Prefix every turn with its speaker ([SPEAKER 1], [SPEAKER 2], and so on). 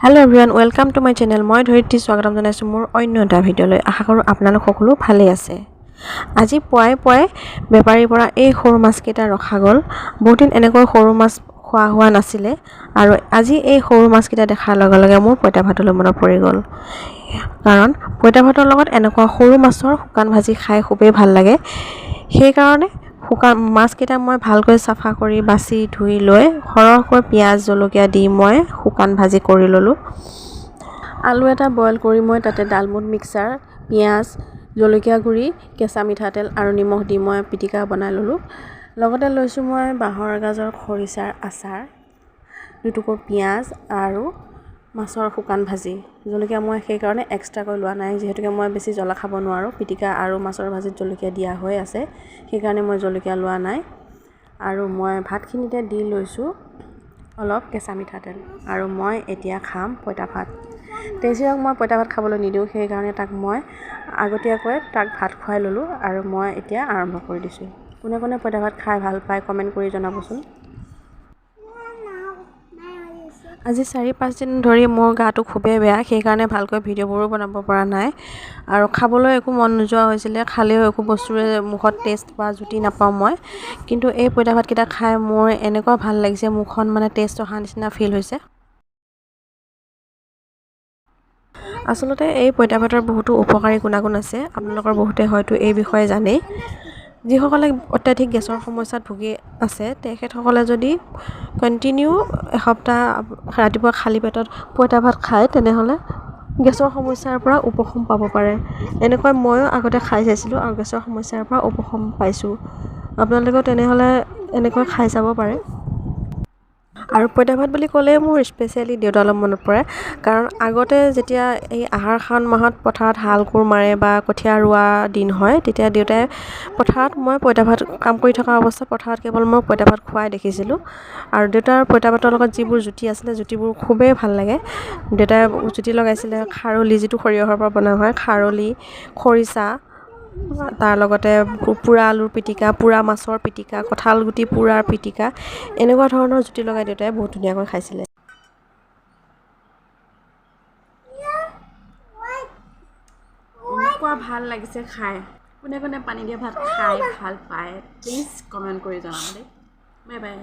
[SPEAKER 1] Hello everyone, welcome to my channel. মই ধৰিত্ৰী স্বাগতম জনাইছো মোৰ অন্য এটা ভিডিঅ'লৈ। আশা কৰোঁ আপোনালোক সকলো ভালে আছে। আজি পুৱাই বেপাৰীৰ পৰা এই সৰু মাছ কেইটা ৰখা গ'ল। বহুত দিন এনেকৈ সৰু মাছ খোৱা হোৱা নাছিলে আৰু আজি এই সৰু মাছ কেইটা দেখাৰ লগে লগে মোৰ পইতা ভাতলৈ মনত পৰি গ'ল। কাৰণ পইতা ভাতৰ লগত এনেকুৱা সৰু মাছৰ শুকান ভাজি খাই খুবেই ভাল লাগে। সেই কাৰণে শুকান মাছ কেইটা মই ভালকৈ চাফা কৰি বাছি ধুই লৈ সৰহকৈ পিয়াজ জলকীয়া দি মই শুকান ভাজি কৰি ললোঁ। আলু এটা বইল কৰি মই তাতে ডালমুট মিক্সাৰ পিয়াজ জলকীয়া গুড়ি কেঁচা মিঠাতেল আৰু নিমখ দি মই পিটিকা বনাই ললোঁ। লগতে লৈছোঁ মই বাঁহৰ গাজৰ খৰিচাৰ আচাৰ, দুটুকুৰ পিয়াজ আৰু মাছৰ শুকান ভাজি। জলকীয়া মই সেইকাৰণে এক্সট্ৰাকৈ লোৱা নাই, যিহেতুকে মই বেছি জ্বলা খাব নোৱাৰোঁ। পিটিকা আৰু মাছৰ ভাজিত জলকীয়া দিয়া হৈ আছে, সেইকাৰণে মই জলকীয়া লোৱা নাই। আৰু মই ভাতখিনিতে দি লৈছোঁ অলপ কেঁচা মিঠাতেল আৰু মই এতিয়া খাম পইতা ভাত। তেজীৰাক মই পইতা ভাত খাবলৈ নিদিওঁ, সেইকাৰণে তাক মই আগতীয়াকৈ ভাত খুৱাই ল'লোঁ আৰু মই এতিয়া আৰম্ভ কৰি দিছোঁ। কোনে কোনে পইতা ভাত খাই ভাল পায় কমেণ্ট কৰি জনাবচোন। আজি 4-5 দিন ধৰি মোৰ গাটো খুবেই বেয়া, সেইকাৰণে ভালকৈ ভিডিঅ'বোৰো বনাব পৰা নাই আৰু খাবলৈ একো মন নোযোৱা হৈছিলে। খালেও একো বস্তুৰে মুখত টেষ্ট বা জুতি নাপাওঁ মই, কিন্তু এই পইতা ভাতকেইটা খাই মোৰ এনেকুৱা ভাল লাগিছে, মুখখন মানে টেষ্ট অহা নিচিনা ফিল হৈছে। আচলতে এই পইতা ভাতৰ বহুতো উপকাৰী গুণাগুণ আছে, আপোনালোকৰ বহুতে হয়তো এই বিষয়ে জানেই। যিসকলে অত্যাধিক গেছৰ সমস্যাত ভুগি আছে তেখেতসকলে যদি কণ্টিনিউ এসপ্তাহ ৰাতিপুৱা খালী পেটত পইতা ভাত খায় তেনেহ'লে গেছৰ সমস্যাৰ পৰা উপশম পাব পাৰে। এনেকৈ ময়ো আগতে খাই চাইছিলোঁ আৰু গেছৰ সমস্যাৰ পৰা উপশম পাইছোঁ। আপোনালোকেও তেনেহ'লে এনেকৈ খাই চাব পাৰে। আৰু পইতা ভাত বুলি ক'লেই মোৰ স্পেচিয়েলি দেউতালৈ মনত পৰে, কাৰণ আগতে যেতিয়া এই আহাৰ শাওণ মাহত পথাৰত হাল কোৰ মাৰে বা কঠীয়া ৰোৱা দিন হয়, তেতিয়া দেউতাই পথাৰত মই পইতা ভাত কাম কৰি থকা অৱস্থাত পথাৰত কেৱল মই পইতা ভাত খুৱাই দেখিছিলোঁ। আৰু দেউতাৰ পইতা ভাতৰ লগত যিবোৰ জুতি আছিলে জুতিবোৰ খুবেই ভাল লাগে। দেউতাই জুতি লগাইছিলে খাৰলি, যিটো সৰিয়হৰ পৰা বনোৱা হয়, খাৰলি খৰিচা, তাৰ লগতে পোৰা আলুৰ পিটিকা, পোৰা মাছৰ পিটিকা, কঁঠাল গুটি পোৰাৰ পিটিকা, এনেকুৱা ধৰণৰ জুতি লগাই দেউতাই বহুত ধুনীয়াকৈ খাইছিলে। এনেকুৱা ভাল লাগিছে খাই। কোনে কোনে পানী দিয়া ভাত খাই ভাল পায় প্লিজ কমেণ্ট কৰি জনাব দেই। Bye bye.